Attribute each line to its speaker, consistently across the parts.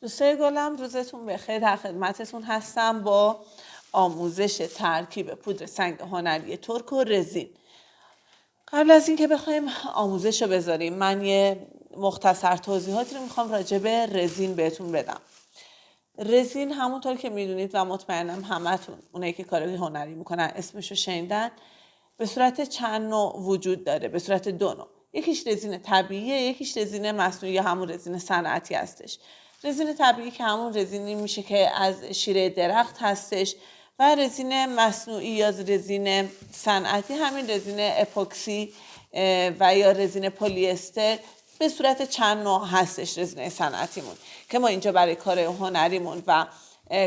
Speaker 1: دوستای گلم، روزتون بخیر. در خدمتتون هستم با آموزش ترکیب پودر سنگ هنری ترک و رزین. قبل از اینکه بخوایم آموزش رو بذاریم، من یه مختصر توضیحاتی رو میخوام راجع به رزین بهتون بدم. رزین همونطور که میدونید و مطمئنم همتون اونایی که کار هنری میکنن اسمش رو شنیدن، به صورت چند نوع وجود داره، به صورت دو نوع. یکیش رزین طبیعیه، یکیش رزین مصنوعی یا همون رزین صنعتی هستش. رزین طبیعی که همون رزینی میشه که از شیره درخت هستش و رزین مصنوعی یا رزین صنعتی همین رزین اپوکسی و یا رزین پلی استر به صورت چند نوع هستش. رزین صنعتیمون که ما اینجا برای کار هنریمون و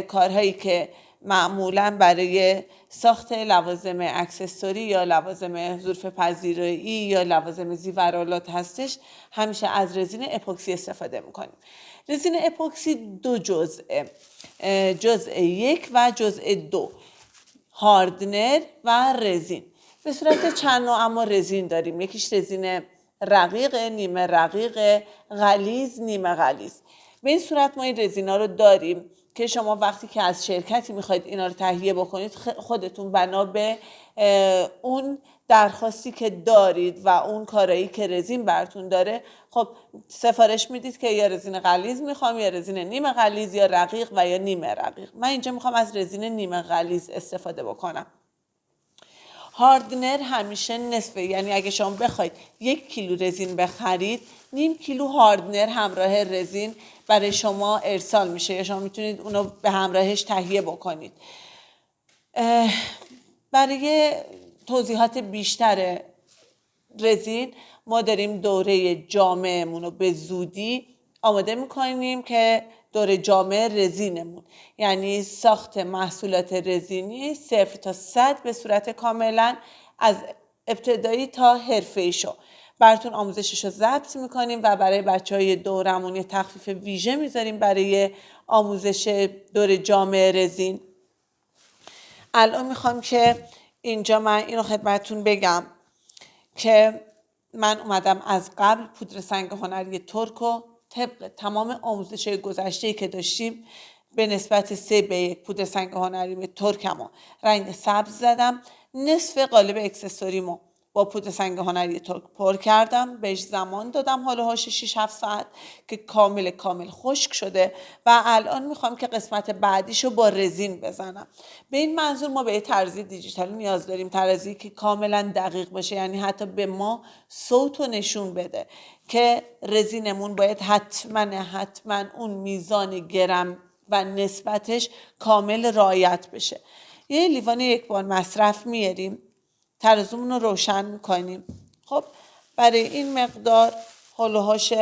Speaker 1: کارهایی که معمولا برای ساخت لوازم اکسسوری یا لوازم ظروف پذیرایی یا لوازم زیورآلات هستش، همیشه از رزین اپوکسی استفاده میکنیم. رزین اپوکسی دو جزءه، جزء 1 و جزء 2، هاردنر و رزین. به صورت چند نوع اما رزین داریم. یکیش رزین رقیق، نیمه رقیق، غلیظ، نیمه غلیظ. به این صورت ما این رزینا رو داریم که شما وقتی که از شرکتی میخواید اینا رو تهیه بکنید، خودتون بنا به اون درخواستی که دارید و اون کارایی که رزین براتون داره، خب سفارش میدید که یا رزین غلیظ میخوام یا رزین نیمه غلیظ یا رقیق و یا نیمه رقیق. من اینجا میخوام از رزین نیمه غلیظ استفاده بکنم. هاردنر همیشه نصفه، یعنی اگه شما بخواید 1 کیلو رزین بخرید، نیم کیلو هاردنر همراه رزین برای شما ارسال میشه یا شما میتونید اونو به همراهش تهیه بکنید. برای توضیحات بیشتر رزین ما داریم دوره جامعمون رو به زودی آماده میکنیم که دوره جامع رزینمون، یعنی ساخت محصولات رزینی 0 تا 100 به صورت کاملا از ابتدایی تا حرفه‌ای شو براتون آموزشش رو ضبط میکنیم و برای بچهای دورمون یه تخفیف ویژه میذاریم برای آموزش دوره جامع رزین. الان میخوام که اینجا من اینو خدمتتون بگم که من اومدم از قبل پودر سنگ هنری ترک رو طبق تمام آموزش گذشته‌ای که داشتیم به نسبت 3:1 پودر سنگ هنری ترکمو رنگ سبز زدم. نصف قالب اکسسوریمو با پودر سنگ هنری ترک پر کردم، بهش زمان دادم هولوهاش 6-7 ساعت که کامل خشک شده و الان میخوام که قسمت بعدیشو با رزین بزنم. به این منظور ما به یه طرزی دیجیتال نیاز داریم، طرزی که کاملا دقیق باشه، یعنی حتی به ما صوت و نشون بده که رزینمون باید حتما اون میزان گرم و نسبتش کامل رعایت بشه. یه لیوان 1 بار مصرف میاریم، ترازومون رو روشن میکنیم. خب برای این مقدار هولوهاش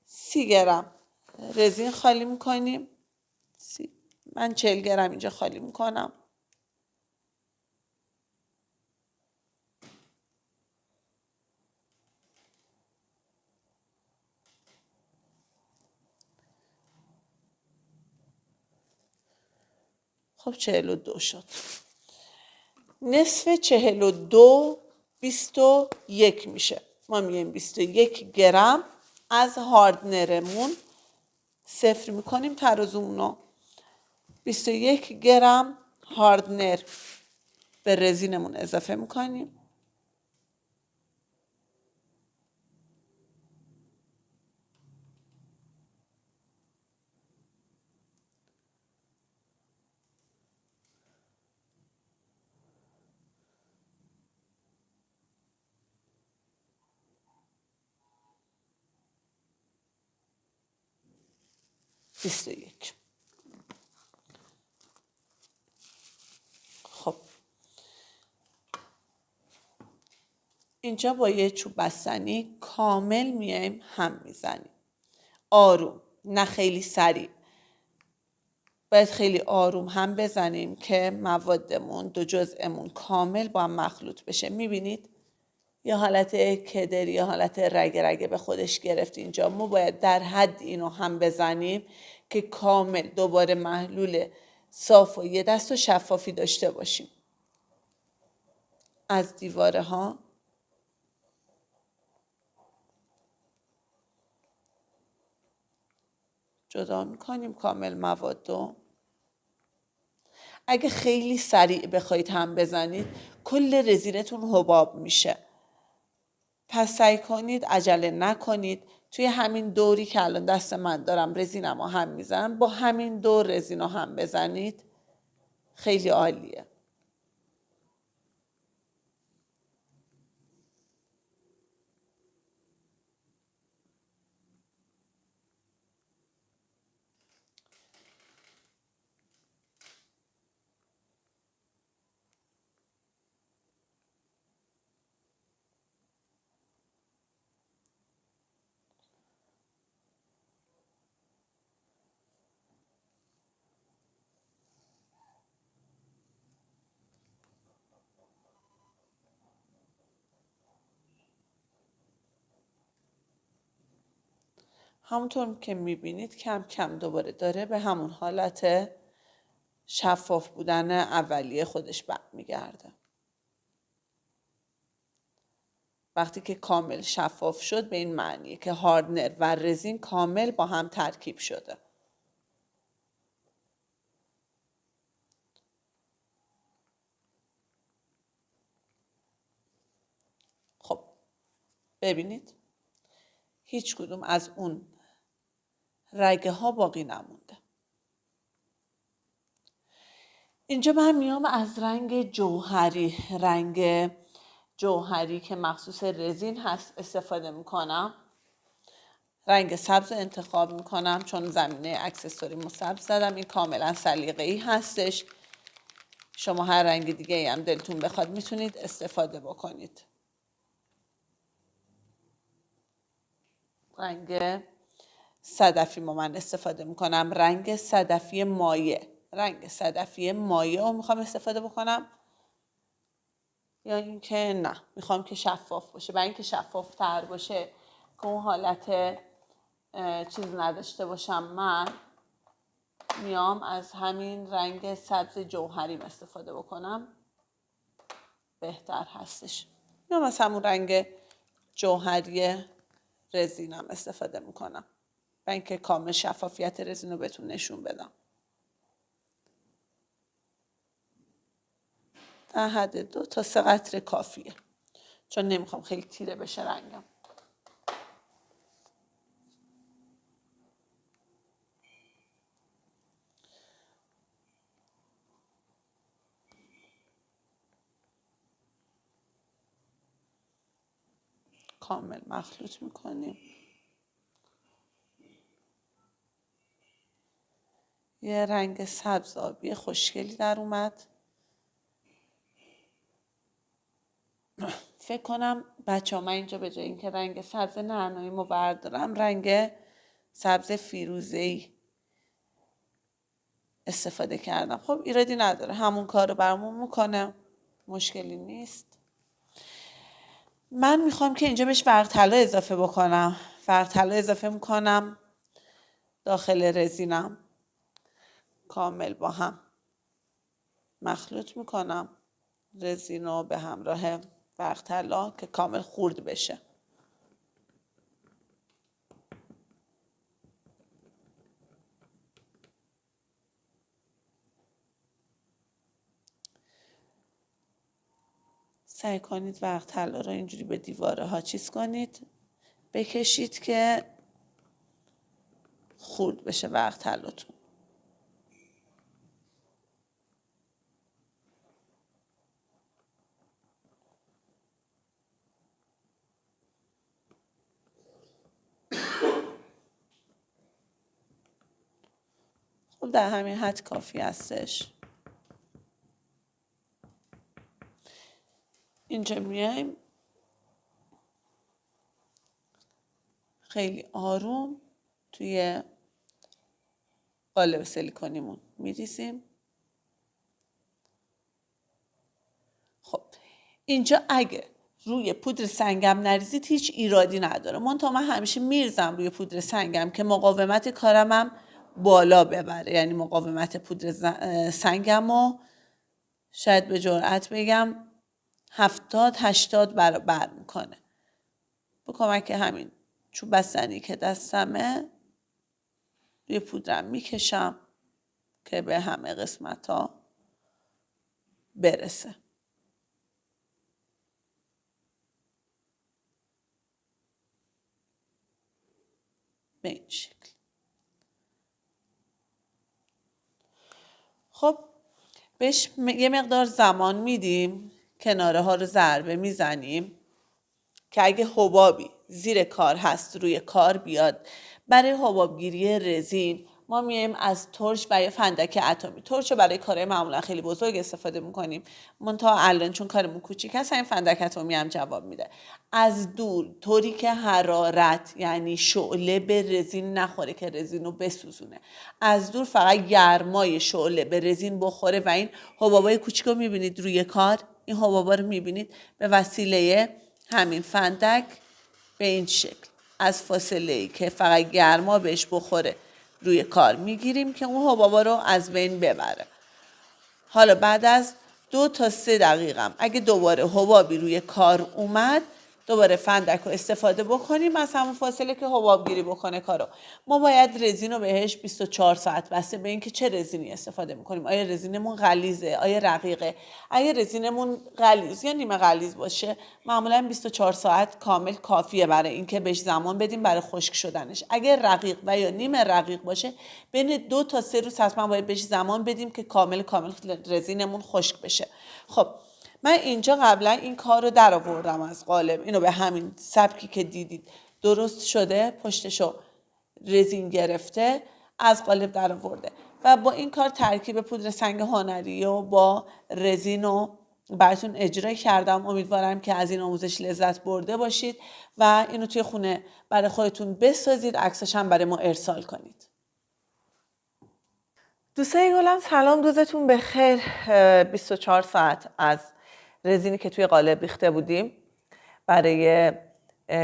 Speaker 1: 30 گرم رزین خالی میکنیم. من 40 گرم اینجا خالی میکنم. خب 42 شد. نصف 42 21 میشه. ما میگیم 21 گرم از هاردنرمون صفر میکنیم ترازومون رو. 21 گرم هاردنر به رزینمون اضافه میکنیم. خب اینجا با یه چوب بستنی کامل میایم هم میزنیم، آروم، نه خیلی سریع. باید خیلی آروم هم بزنیم که موادمون دو جزءمون کامل با هم مخلوط بشه. میبینید یه حالت کدر، یه حالت رگه به خودش گرفت. اینجا ما باید در حد اینو هم بزنیم که کامل دوباره محلول صاف و یه دست و شفافی داشته باشیم. از دیواره ها جدا میکنیم کامل موادو. اگه خیلی سریع بخواید هم بزنید کل رزینتون حباب میشه. پس سعی کنید عجله نکنید. توی همین دوری که الان دست من دارم رزینم رو هم میزنم، با همین دور رزین رو هم بزنید، خیلی عالیه. همونطور که میبینید کم کم دوباره داره به همون حالت شفاف بودن اولیه خودش برمیگرده. وقتی که کامل شفاف شد به این معنیه که هاردنر و رزین کامل با هم ترکیب شده. خب ببینید هیچ کدوم از اون رگه ها باقی نمونده. اینجا من میام از رنگ جوهری که مخصوص رزین هست استفاده میکنم. رنگ سبز انتخاب میکنم چون زمینه اکسسوری سبز زدم. این کاملا سلیقه‌ای هستش. شما هر رنگ دیگه هم دلتون بخواد میتونید استفاده بکنید. رنگ صدفی من استفاده میکنم. رنگ صدفی مایع رو میخوام استفاده بکنم، یا اینکه نه میخوام که شفاف باشه. برای اینکه شفاف تر باشه که اون حالت چیز نداشته باشم، من میام از همین رنگ سبز جوهریم استفاده بکنم، بهتر هستش. میام از همون رنگ جوهری رزینم استفاده میکنم برای اینکه کامل شفافیت رزین رو بهتون نشون بدم. در حد 2 تا 3 قطره کافیه چون نمیخوام خیلی تیره بشه رنگم. کامل مخلوط میکنیم. یه رنگ سبز آبی خوشگلی در اومد. فکر کنم بچه ها من اینجا به جای اینکه رنگ سبز نعناییمو بردارم رنگ سبز فیروزه‌ای استفاده کردم. خب ایرادی نداره، همون کار رو برامون میکنه، مشکلی نیست. من میخوام که اینجا بهش ورق طلا اضافه بکنم. ورق طلا اضافه میکنم داخل رزینم، کامل با هم مخلوط میکنم رزین رو به همراه ورق طلا که کامل خورد بشه. سعی کنید ورق طلا رو اینجوری به دیواره ها چیز کنید، بکشید که خورد بشه ورق طلاتون. خب در همین حد کافی هستش. اینجا میایم خیلی آروم توی قالب سیلیکونیمون میریزیم. خب اینجا اگه روی پودر سنگم نریزید هیچ ایرادی نداره. منتها من همیشه میریزم روی پودر سنگم که مقاومت کارمم بالا ببره، یعنی مقاومت پودر سنگم رو شاید به جرئت بگم 70-80 برابر میکنه. با کمک همین چوب بستنی که دستمه روی پودرم میکشم که به همه قسمت ها برسه. به این شکل. خب بهش یه مقدار زمان میدیم، کناره ها رو ضربه میزنیم که اگه حبابی زیر کار هست روی کار بیاد. برای حبابگیری رزین ما میایم از ترش و یا فندک اتمی. ترش رو برای کارهای معمولا خیلی بزرگ استفاده میکنیم، منتها الان چون کارمون کوچیک هست این فندک اتمی هم جواب میده. از دور، طوری که حرارت یعنی شعله به رزین نخوره که رزین رو بسوزونه، از دور فقط گرمای شعله به رزین بخوره و این حبابای کوچیک رو میبینید روی کار، این حبابا رو میبینید به وسیله همین فندک به این شکل از فاصله‌ای که فقط گرما بهش بخوره روی کار میگیریم که اون حبابا رو از بین ببره. حالا بعد از 2 تا 3 دقیقه اگه دوباره حبابی روی کار اومد، دوباره فندک رو استفاده بکنیم از همون فاصله که حباب گیری بکنه کارو. ما باید رزین رو بهش 24 ساعت، بسته به اینکه چه رزینی استفاده میکنیم. آیا رزینمون غلیظه، آیا رقیقه. اگه رزینمون غلیظ یا نیمه غلیظ باشه معمولا 24 ساعت کامل کافیه برای اینکه بهش زمان بدیم برای خشک شدنش. اگه رقیق و یا نیمه رقیق باشه بین 2 تا 3 روز حتما باید بهش زمان بدیم که کامل رزینمون خشک بشه. خب من اینجا قبلا این کار رو در آوردم از قالب، اینو به همین سبکی که دیدید درست شده، پشتشو رزین گرفته، از قالب در آورده و با این کار ترکیب پودر سنگ هنری و با رزین رو براتون اجرا کردم. امیدوارم که از این آموزش لذت برده باشید و اینو توی خونه برای خودتون بسازید، عکسش هم برای ما ارسال کنید. دوستای گلم سلام، روزتون بخیر. 24 ساعت از رزینی که توی قالب ریخته بودیم برای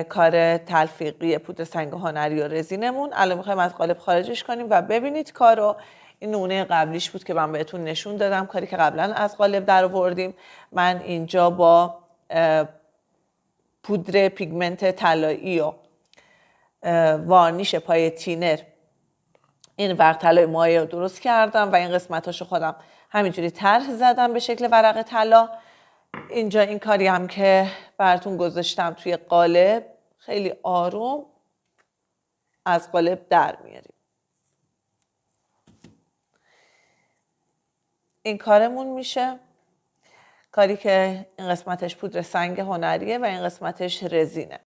Speaker 1: کار تلفیقی پودر سنگ هنری و رزینمون الان میخوایم از قالب خارجش کنیم و ببینید کارو. این نمونه قبلیش بود که من بهتون نشون دادم، کاری که قبلا از قالب در آوردیم. من اینجا با پودر پیگمنت طلایی و وارنیش پای تینر این ورق طلای مایع رو درست کردم و این قسمتاشو خودم همینجوری طرح زدم به شکل ورق طلا. اینجا این کاری هم که براتون گذاشتم توی قالب خیلی آروم از قالب در میاریم. این کارمون میشه، کاری که این قسمتش پودر سنگ هنریه و این قسمتش رزینه.